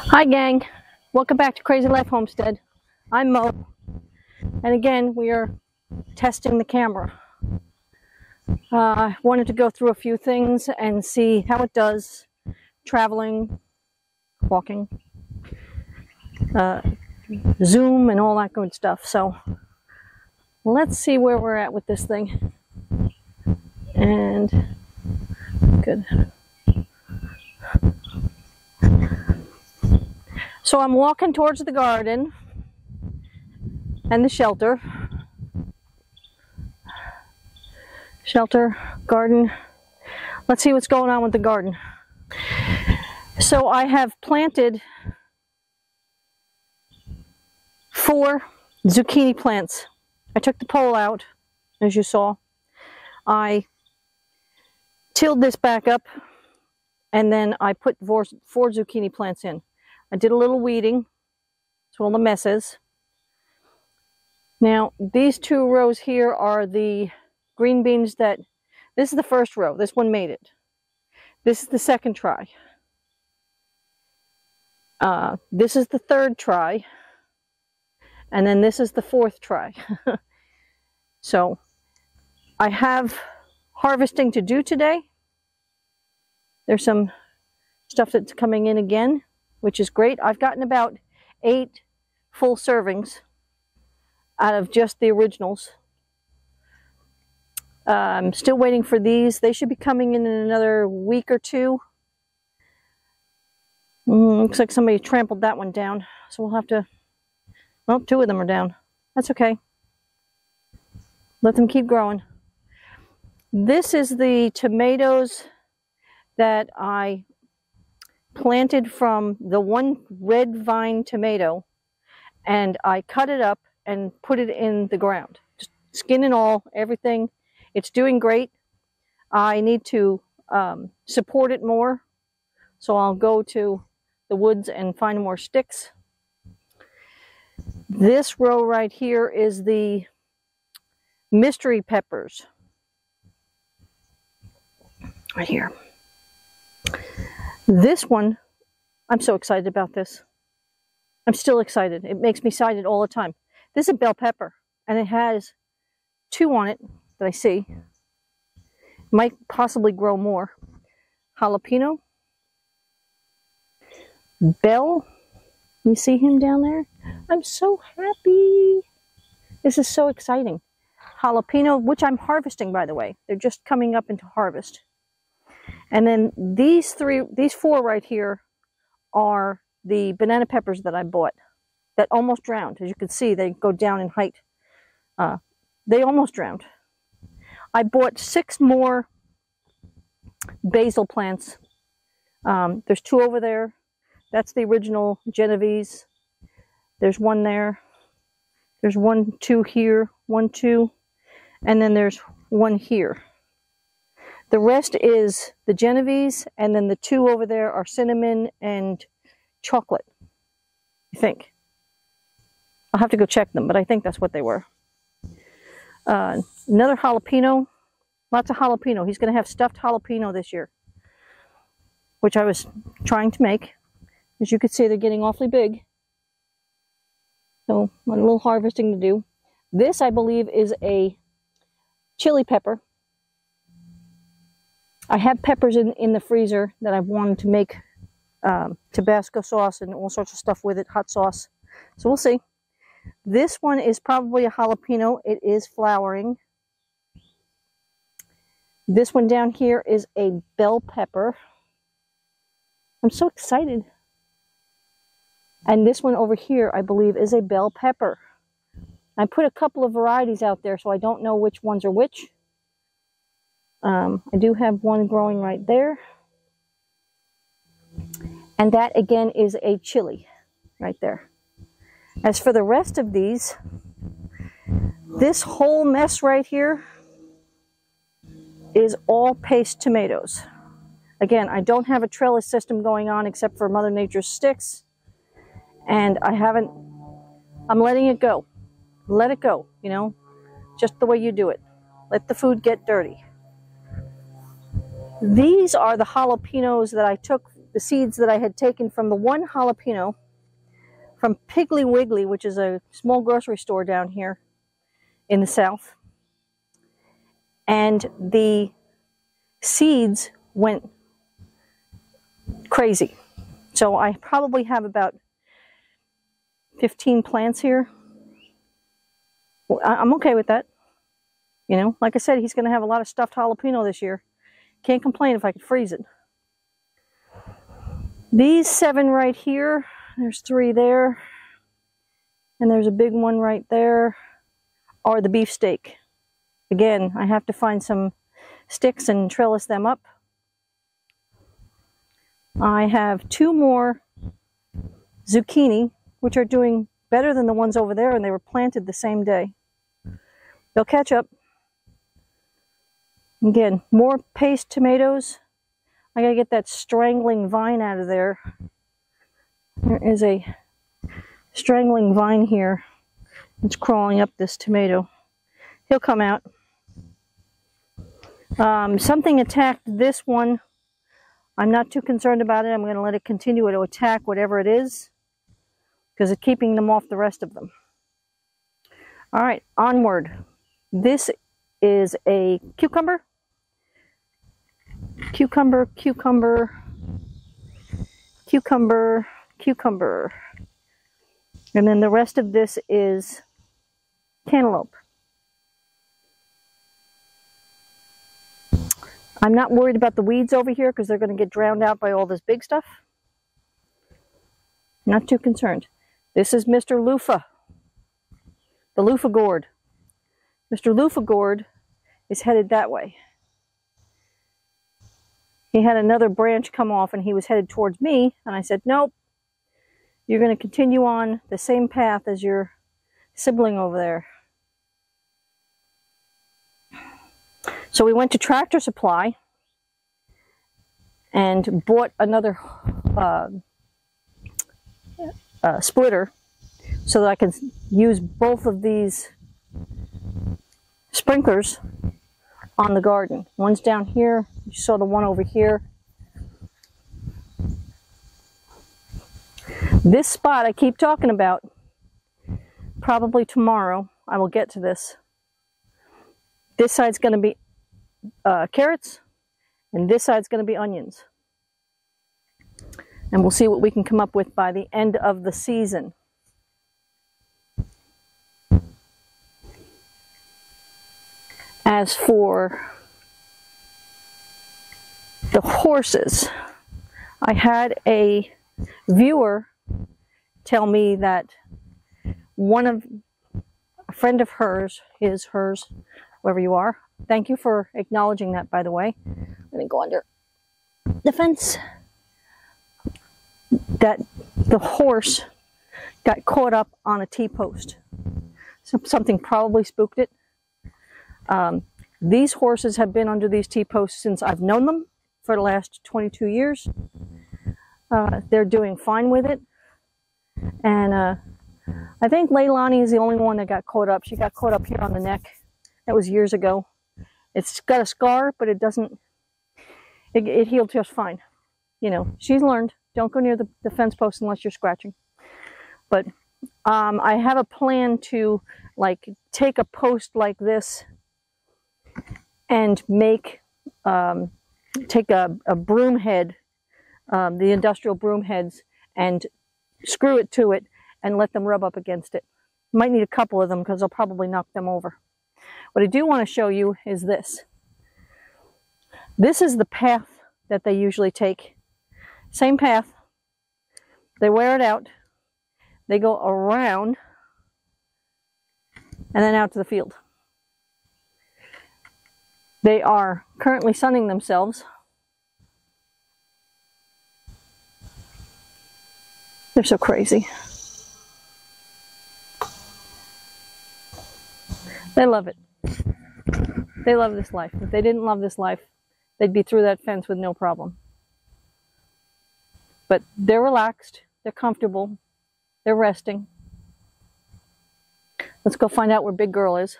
Hi gang, welcome back to Crazy Life Homestead. I'm Mo, and again we are testing the camera. I wanted to go through a few things and see how it does traveling, walking, zoom and all that good stuff. So let's see where we're at with this thing. And good. So I'm walking towards the garden and the shelter, garden. Let's see what's going on with the garden. So I have planted 4 zucchini plants. I took the pole out, as you saw. I tilled this back up, and then I put 4 zucchini plants in. I did a little weeding. That's what all the mess is. Now, these 2 rows here are the green beans that, this is the first row. This one made it. This is the second try. This is the third try. And then this is the 4th try. So, I have harvesting to do today. There's some stuff that's coming in again, which is great. I've gotten about 8 full servings out of just the originals. I'm still waiting for these. They should be coming in another week or 2. Looks like somebody trampled that one down. So we'll have to, well, 2 of them are down. That's okay. Let them keep growing. This is the tomatoes that I planted from the one red vine tomato, and I cut it up and put it in the ground. Just skin and all, everything. It's doing great. I need to support it more, so I'll go to the woods and find more sticks. This row right here is the mystery peppers. Right here. This one, I'm so excited about this. I'm still excited. It makes me excited all the time. This is a bell pepper, and it has 2 on it that I see. Might possibly grow more. Jalapeno. Bell. You see him down there? I'm so happy. This is so exciting. Jalapeno, which I'm harvesting, by the way. They're just coming up into harvest. And then these 4 right here are the banana peppers that I bought that almost drowned. As you can see, they go down in height. They almost drowned. I bought 6 more basil plants. There's 2 over there. That's the original Genovese. There's 1 there. There's 1, 2 here, 1, 2, and then there's 1 here. The rest is the Genovese, and then the 2 over there are cinnamon and chocolate, I think. I'll have to go check them, but I think that's what they were. Another jalapeno. Lots of jalapeno. He's going to have stuffed jalapeno this year, which I was trying to make. As you can see, they're getting awfully big. So, a little harvesting to do. This, I believe, is a chili pepper. I have peppers in the freezer that I've wanted to make Tabasco sauce and all sorts of stuff with it, hot sauce. So we'll see. This one is probably a jalapeno. It is flowering. This one down here is a bell pepper. I'm so excited. And this one over here, I believe, is a bell pepper. I put a couple of varieties out there, so I don't know which ones are which. I do have 1 growing right there. And that, again, is a chili right there. As for the rest of these, this whole mess right here is all paste tomatoes. Again, I don't have a trellis system going on except for Mother Nature's sticks. And I'm letting it go. Let it go, you know, just the way you do it. Let the food get dirty. These are the jalapenos that I took the seeds that I had taken from the one jalapeno from Piggly Wiggly, which is a small grocery store down here in the south. And the seeds went crazy. So I probably have about 15 plants here. Well, I'm okay with that. You know, like I said, he's going to have a lot of stuffed jalapeno this year. Can't complain if I could freeze it. These 7 right here, there's 3 there, and there's a big one right there, are the beefsteak. Again, I have to find some sticks and trellis them up. I have 2 more zucchini, which are doing better than the ones over there, and they were planted the same day. They'll catch up. Again, more paste tomatoes. I gotta get that strangling vine out of there. There is a strangling vine here. It's crawling up this tomato. He'll come out. Something attacked this one. I'm not too concerned about it. I'm going to let it continue to attack whatever it is, because it's keeping them off the rest of them. All right, onward. This is a cucumber. Cucumber, cucumber, cucumber, cucumber. And then the rest of this is cantaloupe. I'm not worried about the weeds over here because they're going to get drowned out by all this big stuff. Not too concerned. This is Mr. Loofah, the loofah gourd. Mr. Loofah gourd is headed that way. He had another branch come off and he was headed towards me, and I said, nope, you're going to continue on the same path as your sibling over there. So we went to Tractor Supply and bought another splitter so that I can use both of these sprinklers on the garden. One's down here. You saw the one over here. This spot I keep talking about, probably tomorrow I will get to this. This side's going to be carrots, and this side's going to be onions. And we'll see what we can come up with by the end of the season. As for the horses, I had a viewer tell me that a friend of hers, hers, whoever you are, thank you for acknowledging that, by the way. Let me go under the fence. That the horse got caught up on a T-post. Something probably spooked it. These horses have been under these T-posts since I've known them, for the last 22 years. They're doing fine with it. And I think Leilani is the only one that got caught up. She got caught up here on the neck. That was years ago. It's got a scar, but it doesn't, it healed just fine. You know, she's learned. Don't go near the fence post unless you're scratching. But I have a plan to, like, take a post like this and make, take a broom head, the industrial broom heads, and screw it to it and let them rub up against it. Might need a couple of them because I'll probably knock them over. What I do want to show you is this. This is the path that they usually take. Same path. They wear it out. They go around and then out to the field. They are currently sunning themselves. They're so crazy. They love it. They love this life. If they didn't love this life, they'd be through that fence with no problem. But they're relaxed. They're comfortable. They're resting. Let's go find out where Big Girl is.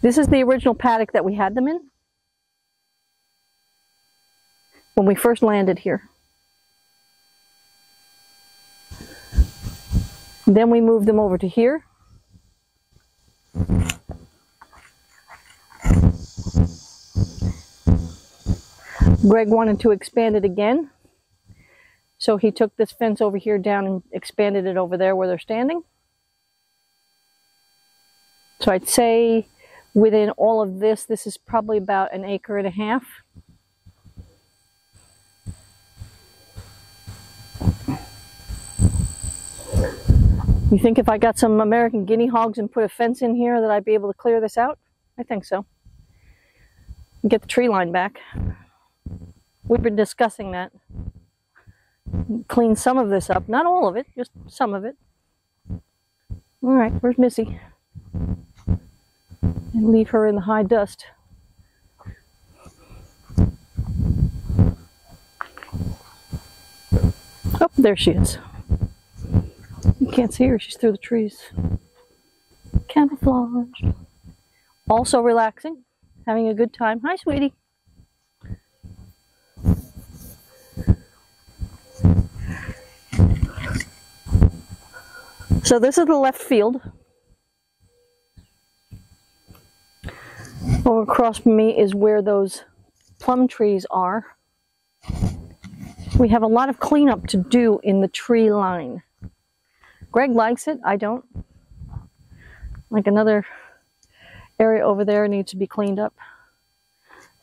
This is the original paddock that we had them in. when we first landed here. Then we moved them over to here. Greg wanted to expand it again, so he took this fence over here down and expanded it over there where they're standing. So I'd say within all of this, this is probably about 1.5 acres. You think if I got some American guinea hogs and put a fence in here that I'd be able to clear this out? I think so. Get the tree line back. We've been discussing that. Clean some of this up. Not all of it, just some of it. All right, where's Missy? And leave her in the high dust. Oh, there she is. You can't see her, she's through the trees. Camouflage. Also relaxing, having a good time. Hi, sweetie. So this is the left field. Over across from me is where those plum trees are. We have a lot of cleanup to do in the tree line. Greg likes it, I don't. Like another area over there needs to be cleaned up.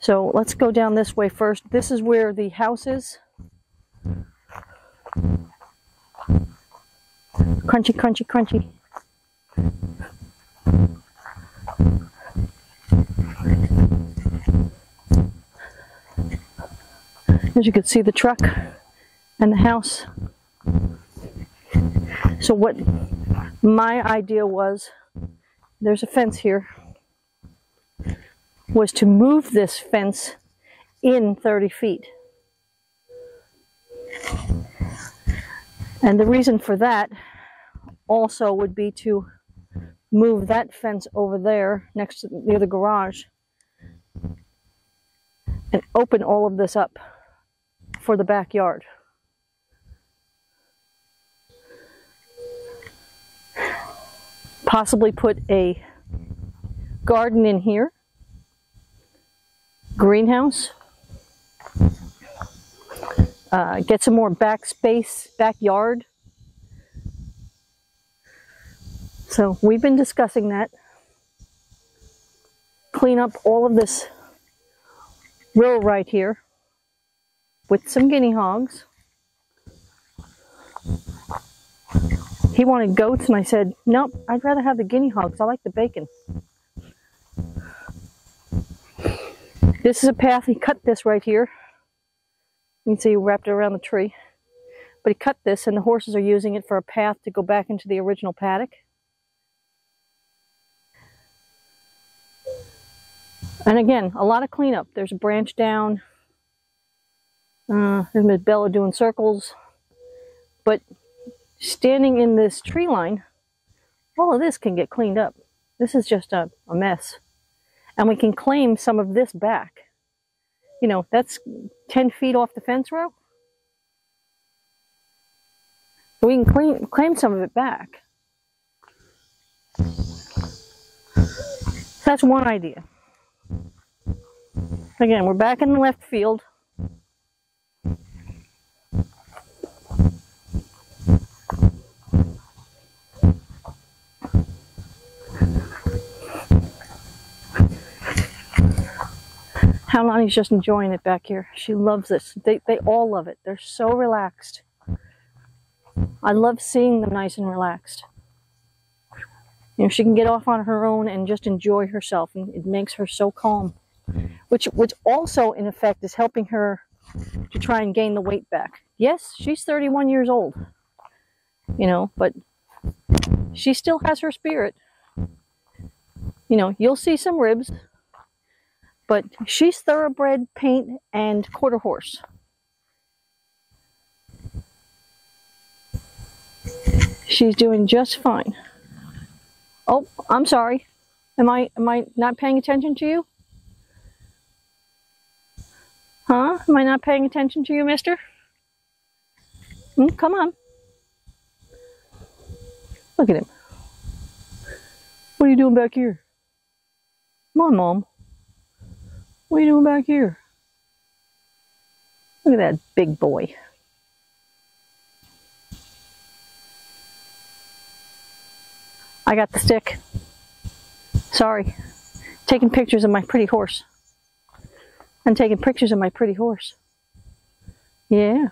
So let's go down this way first. This is where the house is. Crunchy, crunchy, crunchy. As you can see, the truck and the house. So what my idea was, there's a fence here, was to move this fence in 30 feet. And the reason for that also would be to move that fence over there next to near the garage and open all of this up for the backyard. Possibly put a garden in here, greenhouse, get some more backyard. So we've been discussing that. Clean up all of this row right here with some guinea hogs. He wanted goats, and I said, nope, I'd rather have the guinea hogs. I like the bacon. This is a path. He cut this right here. You can see he wrapped it around the tree. But he cut this, and the horses are using it for a path to go back into the original paddock. And again, a lot of cleanup. There's a branch down. There's Miss Bella doing circles. But standing in this tree line, all of this can get cleaned up. This is just a mess. And we can claim some of this back. You know, that's 10 feet off the fence row. We can claim some of it back. That's one idea. Again, we're back in the left field. Lonnie's just enjoying it back here. She loves this. They all love it. They're so relaxed. I love seeing them nice and relaxed. You know, she can get off on her own and just enjoy herself, and it makes her so calm. Which also, in effect, is helping her to try and gain the weight back. Yes, she's 31 years old, you know, but she still has her spirit. You know, you'll see some ribs, but she's thoroughbred, paint, and quarter horse. She's doing just fine. Oh, I'm sorry. Am I not paying attention to you? Huh? Am I not paying attention to you, mister? Come on. Look at him. What are you doing back here? Come on, Mom. What are you doing back here? Look at that big boy. I got the stick. Sorry. Taking pictures of my pretty horse. I'm taking pictures of my pretty horse. Yeah.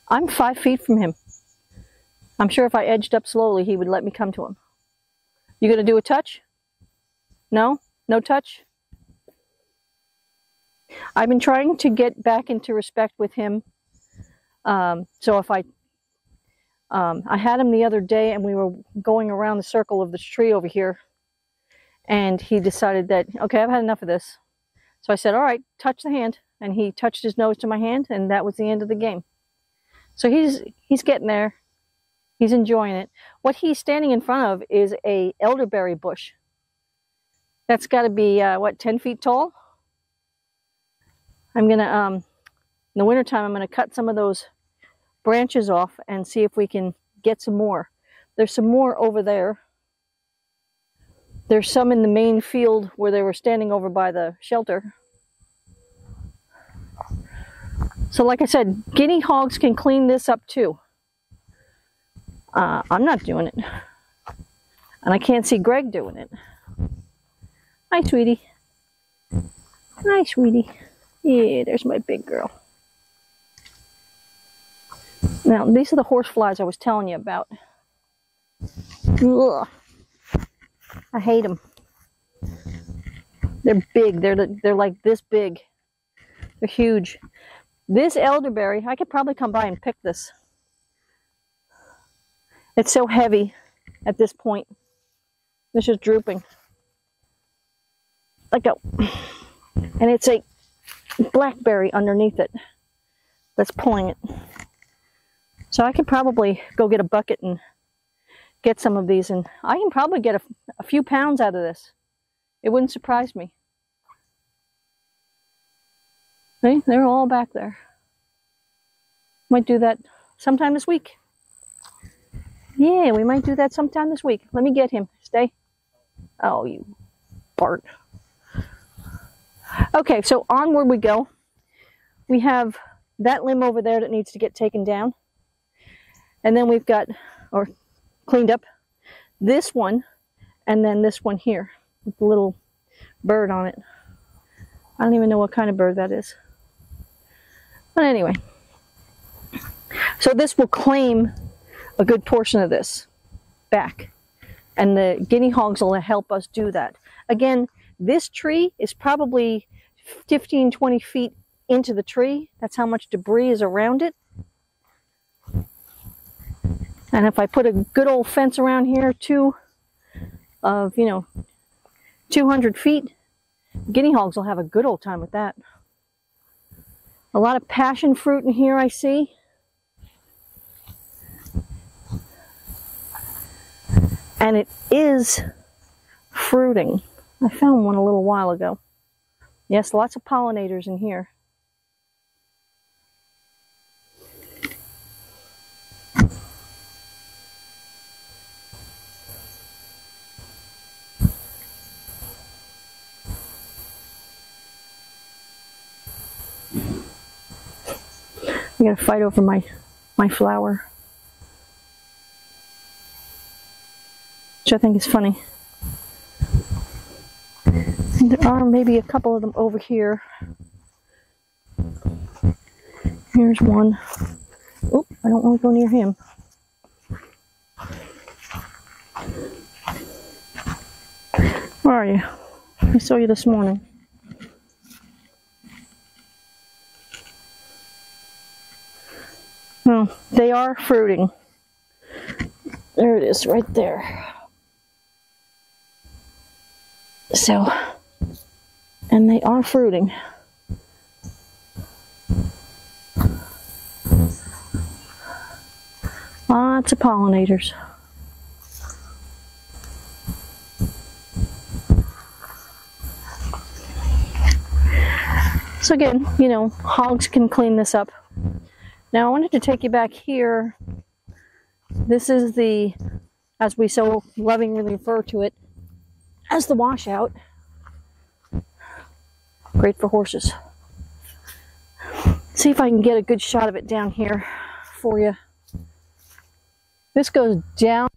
I'm 5 feet from him. I'm sure if I edged up slowly, he would let me come to him. You gonna do a touch? No? No touch? I've been trying to get back into respect with him. So if I had him the other day and we were going around the circle of this tree over here, and he decided that, okay, I've had enough of this. So I said, all right, touch the hand. And he touched his nose to my hand, and that was the end of the game. So he's getting there. He's enjoying it. What he's standing in front of is a elderberry bush. That's got to be, what, 10 feet tall? I'm going to, in the wintertime, I'm going to cut some of those branches off and see if we can get some more. There's some more over there. There's some in the main field where they were standing over by the shelter. So like I said, guinea hogs can clean this up too. I'm not doing it. And I can't see Greg doing it. Hi, sweetie. Hi, sweetie. Yeah, there's my big girl. Now, these are the horse flies I was telling you about. Ugh. I hate them. They're big. They're like this big. They're huge. This elderberry, I could probably come by and pick this. It's so heavy at this point. It's just drooping. Let go. And it's a blackberry underneath it that's pulling it. So I could probably go get a bucket and get some of these, and I can probably get a few pounds out of this. It wouldn't surprise me. See, they're all back there. Might do that sometime this week. Yeah, we might do that sometime this week. Let me get him. Stay. Oh, you Bart. Okay, so onward we go. We have that limb over there that needs to get taken down. And then we've got, or cleaned up, this one, and then this one here with the little bird on it. I don't even know what kind of bird that is. But anyway, so this will claim a good portion of this back, and the guinea hogs will help us do that. Again, this tree is probably 15, 20 feet into the tree. That's how much debris is around it. And if I put a good old fence around here too, of, 200 feet, guinea hogs will have a good old time with that. A lot of passion fruit in here, I see. And it is fruiting. I found one a little while ago. Yes, lots of pollinators in here. I gotta fight over my flower, which I think is funny. And there are maybe a couple of them over here. Here's one. Oh, I don't want to go near him. Where are you? I saw you this morning. Well, they are fruiting. There it is, right there. So, and they are fruiting. Lots of pollinators. So again, you know, hogs can clean this up. Now I wanted to take you back here. This is the, as we so lovingly refer to it, as the washout. Great for horses. See if I can get a good shot of it down here for you. This goes down.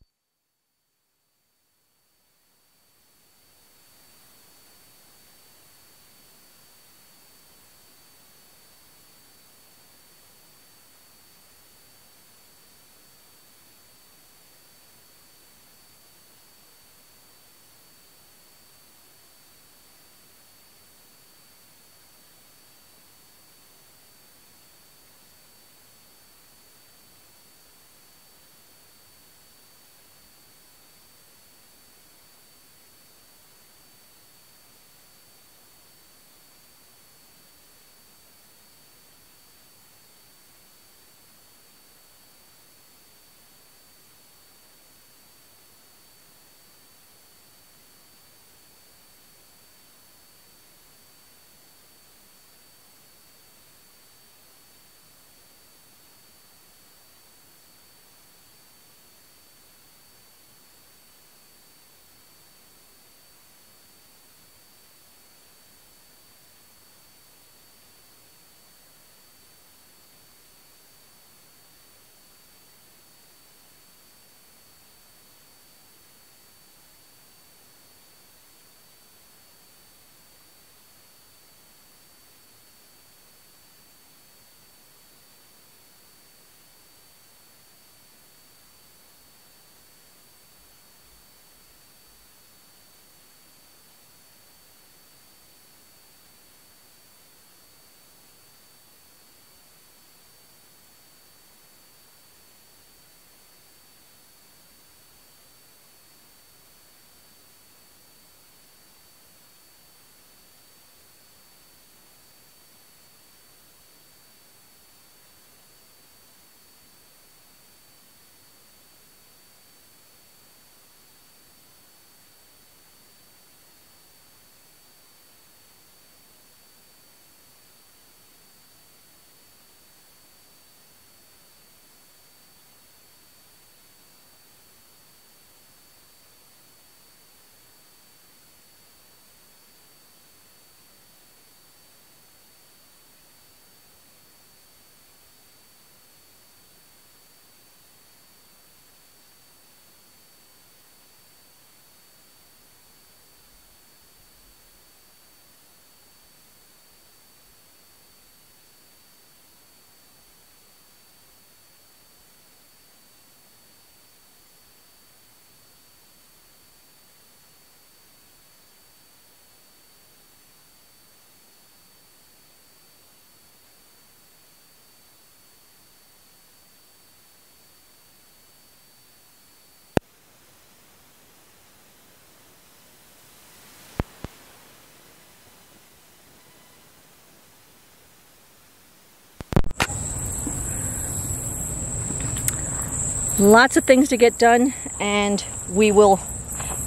Lots of things to get done, and we will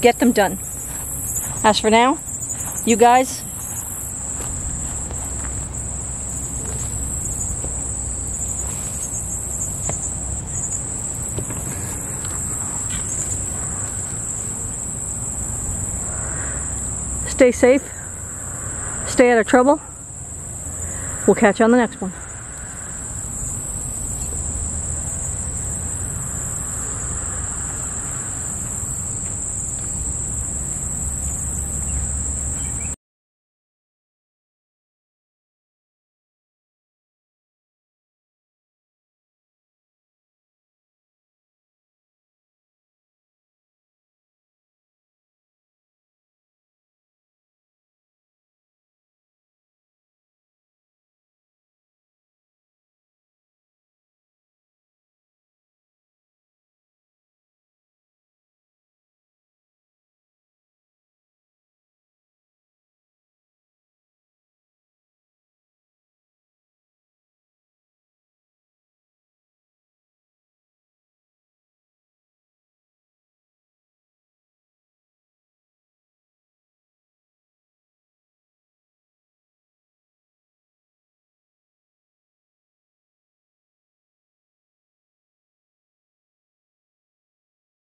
get them done. As for now, you guys, stay safe, stay out of trouble. We'll catch you on the next one.